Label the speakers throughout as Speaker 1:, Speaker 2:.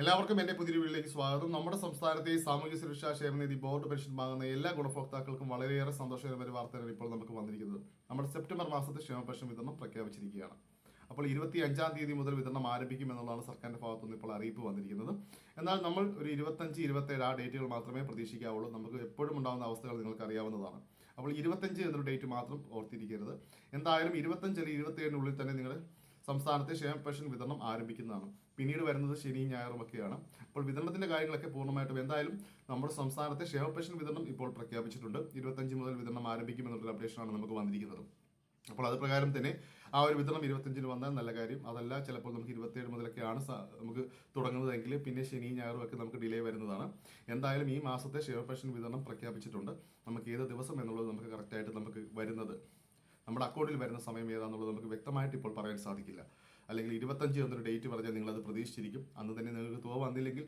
Speaker 1: എല്ലാവർക്കും എൻ്റെ പുതിയ വീട്ടിലേക്ക് സ്വാഗതം. നമ്മുടെ സംസ്ഥാനത്തെ സാമൂഹ്യ സുരക്ഷാ ക്ഷേമനിധി ബോർഡ് പെൻഷൻ വാങ്ങുന്ന എല്ലാ ഗുണഭോക്താക്കൾക്കും വളരെയേറെ സന്തോഷകരമായ വാർത്തയാണ് ഇപ്പോൾ നമുക്ക് വന്നിരിക്കുന്നത്. നമ്മുടെ സെപ്റ്റംബർ മാസത്തെ ക്ഷേമ പെൻഷൻ വിതരണം പ്രഖ്യാപിച്ചിരിക്കുകയാണ്. അപ്പോൾ 25-ാം തീയതി മുതൽ വിതരണം ആരംഭിക്കും എന്നുള്ളതാണ് സർക്കാരിന്റെ ഭാഗത്തുനിന്ന് ഇപ്പോൾ അറിയിപ്പ് വന്നിരിക്കുന്നത്. എന്നാൽ നമ്മൾ ഒരു 25, 27 ആ ഡേറ്റുകൾ മാത്രമേ പ്രതീക്ഷിക്കാവുള്ളൂ. നമുക്ക് എപ്പോഴും ഉണ്ടാകുന്ന അവസ്ഥകൾ നിങ്ങൾക്ക് അറിയാവുന്നതാണ്. അപ്പോൾ 25 എന്നൊരു ഡേറ്റ് മാത്രം ഓർത്തിരിക്കരുത്. എന്തായാലും 25 അല്ലെങ്കിൽ 27-നുള്ളിൽ തന്നെ നിങ്ങൾ സംസ്ഥാനത്തെ ക്ഷേമ പെൻഷൻ വിതരണം ആരംഭിക്കുന്നതാണ്. പിന്നീട് വരുന്നത് ശനിയും ഞായറും ഒക്കെയാണ്. അപ്പോൾ വിതരണത്തിന്റെ കാര്യങ്ങളൊക്കെ പൂർണ്ണമായിട്ടും എന്തായാലും നമ്മുടെ സംസ്ഥാനത്തെ ക്ഷേമ പെൻഷൻ വിതരണം ഇപ്പോൾ പ്രഖ്യാപിച്ചിട്ടുണ്ട്. 25 മുതൽ വിതരണം ആരംഭിക്കുമെന്നുള്ള അപ്ഡേഷനാണ് നമുക്ക് വന്നിരിക്കുന്നത്. അപ്പോൾ അത് പ്രകാരം തന്നെ ആ ഒരു വിതരണം 25-ന് വന്നാൽ നല്ല കാര്യം. അതല്ല, ചിലപ്പോൾ നമുക്ക് 27 മുതലൊക്കെയാണ് നമുക്ക് തുടങ്ങുന്നതെങ്കിൽ പിന്നെ ശനി ഞായറും ഒക്കെ നമുക്ക് ഡിലേ വരുന്നതാണ്. എന്തായാലും ഈ മാസത്തെ ക്ഷേമ പെൻഷൻ വിതരണം പ്രഖ്യാപിച്ചിട്ടുണ്ട്. നമുക്ക് ഏത് ദിവസം എന്നുള്ളത് നമുക്ക് കറക്റ്റായിട്ട് നമുക്ക് വരുന്നത് നമ്മുടെ അക്കൗണ്ടിൽ വരുന്ന സമയം ഏതാണെന്നുള്ളത് നമുക്ക് വ്യക്തമായിട്ട് ഇപ്പോൾ പറയാൻ സാധിക്കില്ല. അല്ലെങ്കിൽ 25 എന്നൊരു ഡേറ്റ് പറഞ്ഞാൽ നിങ്ങളത് പ്രതീക്ഷിച്ചിരിക്കും. അന്ന് തന്നെ നിങ്ങൾക്ക് തുക വന്നില്ലെങ്കിൽ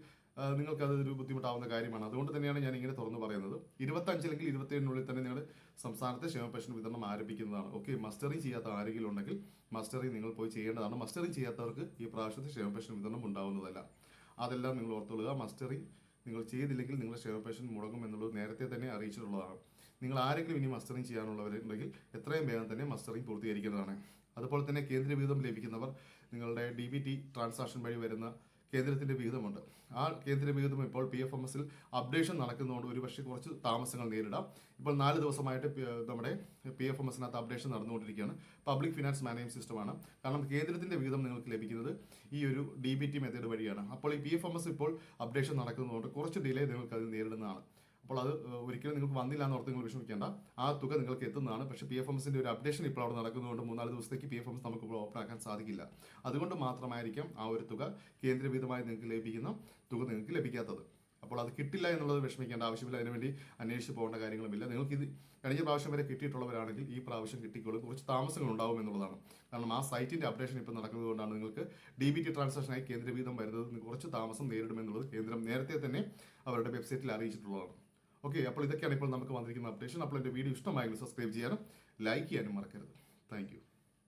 Speaker 1: നിങ്ങൾക്കത് ഒരു ബുദ്ധിമുട്ടാവുന്ന കാര്യമാണ്. അതുകൊണ്ട് തന്നെയാണ് ഞാൻ ഇങ്ങനെ തുറന്നു പറയുന്നത്. 25 അല്ലെങ്കിൽ 27-നുള്ളിൽ തന്നെ നിങ്ങൾ സംസ്ഥാനത്തെ ക്ഷേമ പെൻഷൻ വിതരണം ആരംഭിക്കുന്നതാണ്. ഓക്കെ, മസ്റ്ററിങ് ചെയ്യാത്ത ആരെങ്കിലും ഉണ്ടെങ്കിൽ മസ്റ്ററിങ് നിങ്ങൾ പോയി ചെയ്യേണ്ടതാണ്. മസ്റ്ററിങ് ചെയ്യാത്തവർക്ക് ഈ പ്രാവശ്യത്തെ ക്ഷേമ പെൻഷൻ വിതരണം ഉണ്ടാവുന്നതല്ല. അതെല്ലാം നിങ്ങൾ ഓർത്തുകൊള്ളുക. മസ്റ്ററിങ് നിങ്ങൾ ചെയ്തില്ലെങ്കിൽ നിങ്ങളുടെ ക്ഷേമ പെൻഷൻ മുടങ്ങും എന്നുള്ളത് നേരത്തെ തന്നെ അറിയിച്ചിട്ടുള്ളതാണ്. നിങ്ങൾ ആരെങ്കിലും ഇനി മസ്റ്ററിങ് ചെയ്യാനുള്ളവരുണ്ടെങ്കിൽ എത്രയും വേഗം തന്നെ മസ്റ്ററിങ് പൂർത്തീകരിക്കുന്നതാണ്. അതുപോലെ തന്നെ കേന്ദ്ര വിഹിതം ലഭിക്കുന്നവർ നിങ്ങളുടെ DBT ട്രാൻസാക്ഷൻ വഴി വരുന്ന കേന്ദ്രത്തിന്റെ വിഹിതമുണ്ട്. ആ കേന്ദ്ര വിഹിതം ഇപ്പോൾ PFMS-ൽ അപ്ഡേഷൻ നടക്കുന്നതുകൊണ്ട് ഒരുപക്ഷെ കുറച്ച് താമസങ്ങൾ നേരിടാം. ഇപ്പോൾ 4 ദിവസമായിട്ട് നമ്മുടെ PFMS-നകത്ത് അപ്ഡേഷൻ നടന്നുകൊണ്ടിരിക്കുകയാണ്. പബ്ലിക് ഫിനാൻസ് മാനേജ്മെന്റ് സിസ്റ്റമാണ്. കാരണം കേന്ദ്രത്തിന്റെ വിഹിതം നിങ്ങൾക്ക് ലഭിക്കുന്നത് ഈ ഒരു DBT മെത്തേഡ് വഴിയാണ്. അപ്പോൾ ഈ PFMS ഇപ്പോൾ അപ്ഡേഷൻ നടക്കുന്നതുകൊണ്ട് കുറച്ച് ഡിലേ നിങ്ങൾക്ക് അത് നേരിടുന്നതാണ്. അപ്പോൾ അത് ഒരിക്കലും നിങ്ങൾക്ക് വന്നില്ല എന്നോർത്ത് നിങ്ങൾ വിഷമിക്കേണ്ട. ആ തുക നിങ്ങൾക്ക് എത്തുന്നതാണ്. പക്ഷേ PFMS-ന്റെ ഒരു അപ്ഡേഷൻ ഇപ്പോൾ അവിടെ നടക്കുന്നതുകൊണ്ട് 3-4 ദിവസത്തേക്ക് PFMS നമുക്ക് ഇപ്പോൾ ഓപ്പൺ ആക്കാൻ സാധിക്കില്ല. അതുകൊണ്ട് മാത്രമായിരിക്കാം ആ ഒരു തുക കേന്ദ്രവിഹിതമായി നിങ്ങൾക്ക് ലഭിക്കുന്ന തുക നിങ്ങൾക്ക് ലഭിക്കാത്തത്. അപ്പോൾ അത് കിട്ടില്ല എന്നുള്ളത് വിഷമിക്കേണ്ട ആവശ്യമില്ല. അതിനുവേണ്ടി അന്വേഷിച്ച് പോകേണ്ട കാര്യങ്ങളുമില്ല. നിങ്ങൾക്ക് ഇത് കഴിഞ്ഞ പ്രാവശ്യം വരെ കിട്ടിയിട്ടുള്ളവരാണെങ്കിൽ ഈ പ്രാവശ്യം കിട്ടിക്കോളും. കുറച്ച് താമസങ്ങൾ ഉണ്ടാവും എന്നുള്ളതാണ്. കാരണം ആ സൈറ്റിന്റെ അപ്ഡേഷൻ ഇപ്പോൾ നടക്കുന്നതുകൊണ്ടാണ് നിങ്ങൾക്ക് DBT ട്രാൻസാക്ഷനായി കേന്ദ്രവിഹിതം വരുന്നത് കുറച്ച് താമസം നേരിടുമെന്നുള്ളത് കേന്ദ്രം നേരത്തെ തന്നെ അവരുടെ വെബ്സൈറ്റിൽ അറിയിച്ചിട്ടുള്ളതാണ്. ഓക്കെ, അപ്പോൾ ഇതൊക്കെയാണ് ഇപ്പോൾ നമുക്ക് വന്നിരിക്കുന്ന അപ്ഡേഷൻ. അപ്പോൾ എൻ്റെ വീഡിയോ ഇഷ്ടമായെങ്കിൽ സബ്സ്ക്രൈബ് ചെയ്യാനും ലൈക്ക് ചെയ്യാനും മറക്കരുത്. താങ്ക്